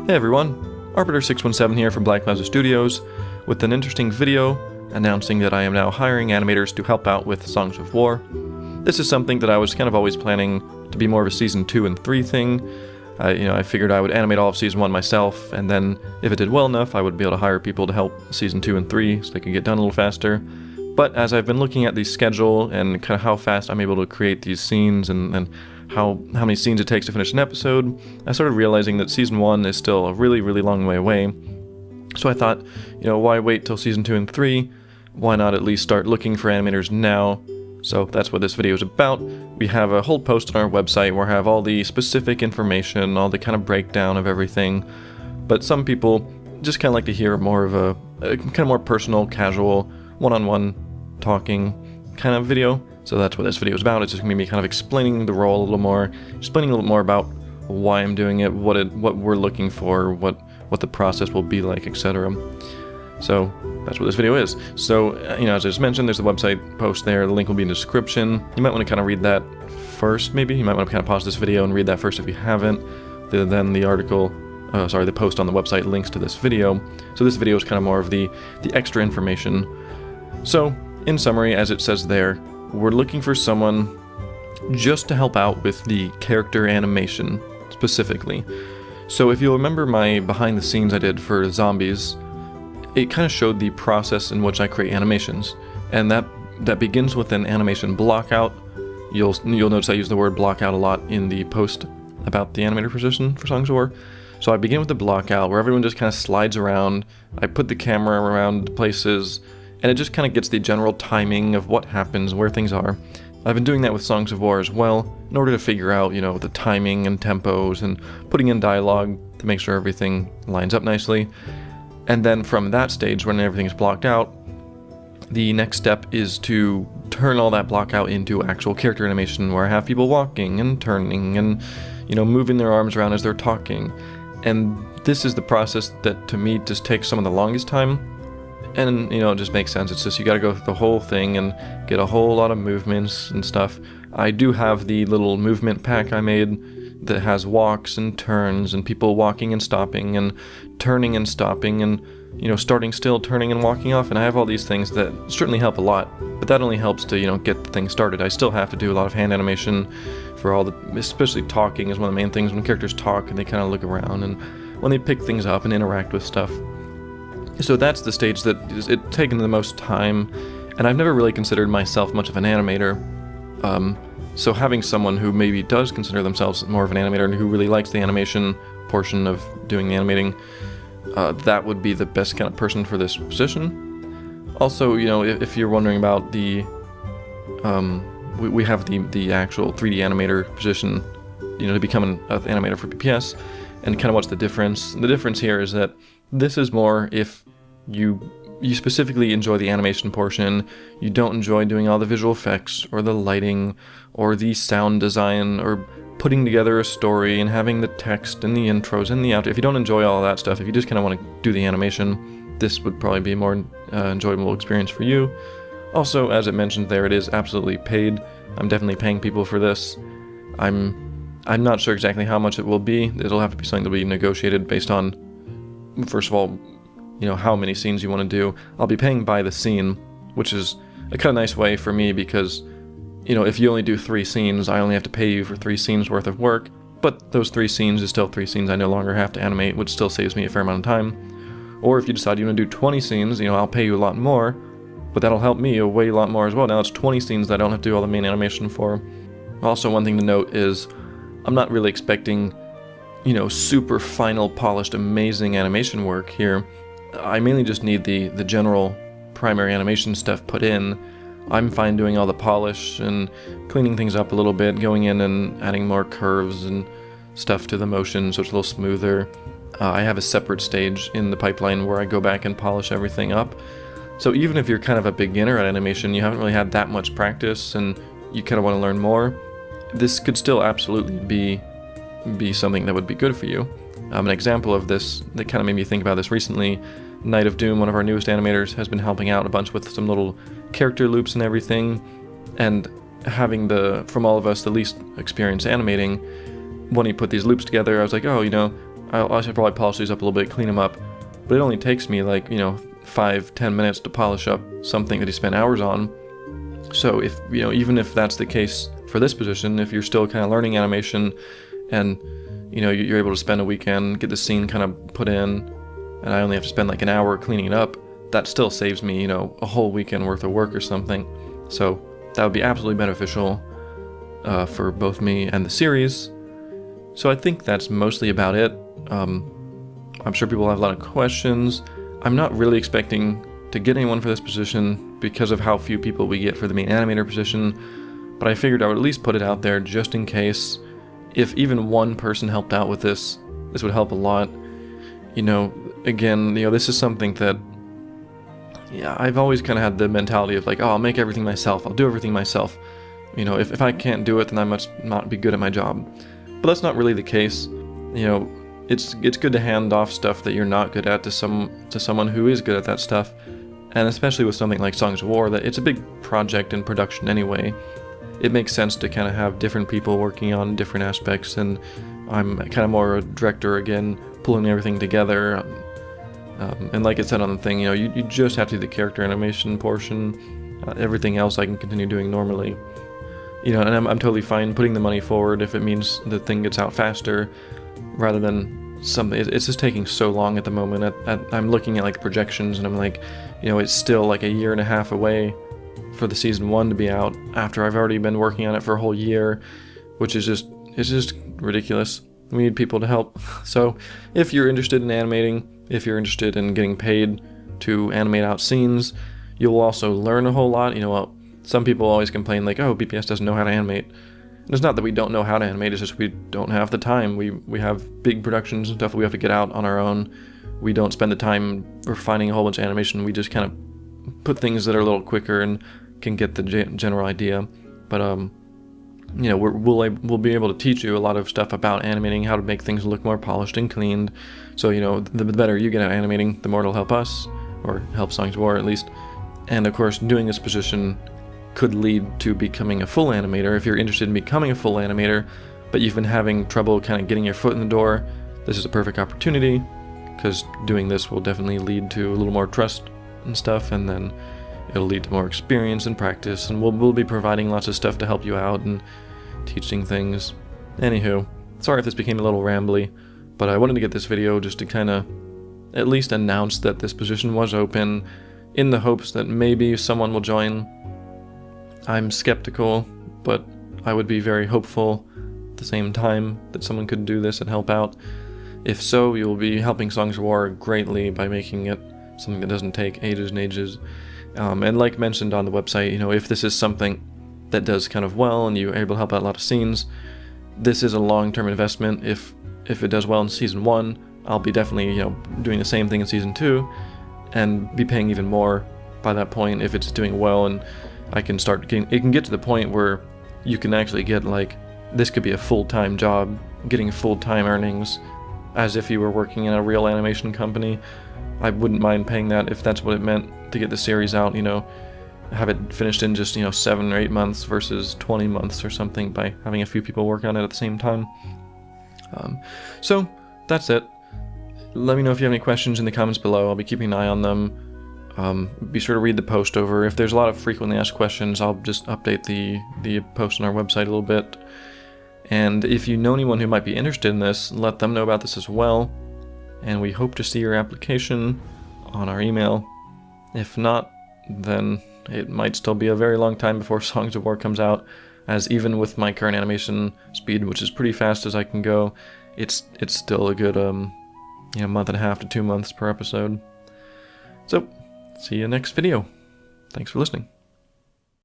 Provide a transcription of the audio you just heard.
Hey everyone, Arbiter617 here from Black Plaza Studios with an interesting video announcing that I am now hiring animators to help out with Songs of War. This is something that I was kind of always planning to be more of a Season 2 and 3 thing. I figured I would animate all of Season 1 myself, and then if it did well enough, I would be able to hire people to help Season 2 and 3 so they could get done a little faster. But as I've been looking at the schedule and kind of how fast I'm able to create these scenes and how many scenes it takes to finish an episode, I started realizing that Season 1 is still a really, really long way away. So I thought, why wait till Season 2 and 3? Why not at least start looking for animators now? So that's what this video is about. We have a whole post on our website where I have all the specific information, all the kind of breakdown of everything. But some people just kind of like to hear more of a kind of more personal, casual, one-on-one talking kind of video. So that's what this video is about. It's just going to be me kind of explaining the role a little more, explaining a little more about why I'm doing it, what we're looking for, what the process will be like, etc. So that's what this video is. So, as I just mentioned, there's the website post there. The link will be in the description. You might want to kind of read that first, maybe. You might want to kind of pause this video and read that first if you haven't. Then the the post on the website links to this video. So this video is kind of more of the extra information. So, in summary, as it says there, we're looking for someone just to help out with the character animation, specifically. So if you'll remember my behind the scenes I did for zombies, it kind of showed the process in which I create animations. And that begins with an animation blockout. You'll notice I use the word blockout a lot in the post about the animator position for Songs of War. So I begin with the blockout where everyone just kind of slides around. I put the camera around places, and it just kind of gets the general timing of what happens, where things are. I've been doing that with Songs of War as well, in order to figure out, the timing and tempos and putting in dialogue to make sure everything lines up nicely. And then from that stage, when everything is blocked out, the next step is to turn all that block out into actual character animation, where I have people walking and turning and, moving their arms around as they're talking. And this is the process that, to me, just takes some of the longest time. And, it just makes sense. It's just you gotta go through the whole thing and get a whole lot of movements and stuff. I do have the little movement pack I made that has walks and turns and people walking and stopping and turning and stopping and, starting still, turning and walking off. And I have all these things that certainly help a lot, but that only helps to, get the thing started. I still have to do a lot of hand animation for especially talking is one of the main things. When characters talk and they kind of look around and when they pick things up and interact with stuff. So that's the stage that it's taken the most time, and I've never really considered myself much of an animator. So having someone who maybe does consider themselves more of an animator and who really likes the animation portion of doing the animating, that would be the best kind of person for this position. Also, if you're wondering about we have the actual 3D animator position, to become an animator for PPS, and kind of what's the difference. The difference here is that this is more if you specifically enjoy the animation portion, you don't enjoy doing all the visual effects or the lighting or the sound design or putting together a story and having the text and the intros and the outro. If you don't enjoy all of that stuff, if you just kind of want to do the animation, this would probably be a more enjoyable experience for you. Also, as it mentioned there, it is absolutely paid. I'm definitely paying people for this. I'm not sure exactly how much it will be. It'll have to be something that will be negotiated based on, first of all, how many scenes you want to do. I'll be paying by the scene, which is a kind of nice way for me because, if you only do 3 scenes, I only have to pay you for 3 scenes worth of work, but those 3 scenes is still 3 scenes I no longer have to animate, which still saves me a fair amount of time. Or if you decide you want to do 20 scenes, I'll pay you a lot more, but that'll help me a lot more as well. Now it's 20 scenes that I don't have to do all the main animation for. Also, one thing to note is I'm not really expecting super final, polished, amazing animation work here. I mainly just need the general primary animation stuff put in. I'm fine doing all the polish and cleaning things up a little bit, going in and adding more curves and stuff to the motion so it's a little smoother. I have a separate stage in the pipeline where I go back and polish everything up. So even if you're kind of a beginner at animation, you haven't really had that much practice and you kind of want to learn more, this could still absolutely be something that would be good for you. An example of this that kind of made me think about this recently, Night of Doom, one of our newest animators, has been helping out a bunch with some little character loops and everything, and having from all of us the least experience animating, when he put these loops together, I was like, I should probably polish these up a little bit, clean them up, but it only takes me like, 5-10 minutes to polish up something that he spent hours on. So if, even if that's the case for this position, if you're still kind of learning animation and, you're able to spend a weekend, get the scene kind of put in, and I only have to spend like an hour cleaning it up, that still saves me, a whole weekend worth of work or something. So that would be absolutely beneficial for both me and the series. So I think that's mostly about it. I'm sure people have a lot of questions. I'm not really expecting to get anyone for this position because of how few people we get for the main animator position, but I figured I would at least put it out there just in case. If even one person helped out with this would help a lot. Again, this is something that, I've always kind of had the mentality of like, oh, I'll make everything myself, I'll do everything myself. If I can't do it, then I must not be good at my job. But that's not really the case. It's good to hand off stuff that you're not good at to someone who is good at that stuff. And especially with something like Songs of War, that it's a big project in production anyway. It makes sense to kind of have different people working on different aspects, and I'm kind of more a director again, pulling everything together. And like it said on the thing, you just have to do the character animation portion. Everything else I can continue doing normally. And I'm totally fine putting the money forward if it means the thing gets out faster, rather than something. It's just taking so long at the moment. I'm looking at like projections, and I'm like, it's still like a year and a half away for the season 1 to be out after I've already been working on it for a whole year, which is just ridiculous. We need people to help. So if you're interested in animating, if you're interested in getting paid to animate out scenes, you'll also learn a whole lot. Some people always complain like, oh, BPS doesn't know how to animate. And it's not that we don't know how to animate, it's just we don't have the time. We have big productions and stuff that we have to get out on our own. We don't spend the time refining a whole bunch of animation. We just kind of put things that are a little quicker and can get the general idea. But we'll be able to teach you a lot of stuff about animating, how to make things look more polished and cleaned. So the better you get at animating, the more it'll help us, or help Songs of War at least. And of course, doing this position could lead to becoming a full animator. If you're interested in becoming a full animator, but you've been having trouble kind of getting your foot in the door, this is a perfect opportunity, because doing this will definitely lead to a little more trust and stuff, and then it'll lead to more experience and practice, and we'll be providing lots of stuff to help you out and teaching things. Anywho, sorry if this became a little rambly, but I wanted to get this video just to kind of at least announce that this position was open, in the hopes that maybe someone will join. I'm skeptical, but I would be very hopeful at the same time that someone could do this and help out. If so, you'll be helping Songs of War greatly by making it something that doesn't take ages and ages. And like mentioned on the website, if this is something that does kind of well and you're able to help out a lot of scenes, this is a long-term investment. If it does well in season 1, I'll be definitely doing the same thing in season 2 and be paying even more by that point if it's doing well, and I can start getting, it can get to the point where you can actually get like, this could be a full-time job, getting full-time earnings as if you were working in a real animation company. I wouldn't mind paying that if that's what it meant to get the series out, have it finished in just 7 or 8 months versus 20 months or something by having a few people work on it at the same time. So that's it. Let me know if you have any questions in the comments below. I'll be keeping an eye on them. Be sure to read the post over. If there's a lot of frequently asked questions, I'll just update the post on our website a little bit. And if you know anyone who might be interested in this, let them know about this as well. And we hope to see your application on our email. If not, then it might still be a very long time before Songs of War comes out, as even with my current animation speed, which is pretty fast as I can go, it's still a good month and a half to 2 months per episode. So, see you next video. Thanks for listening.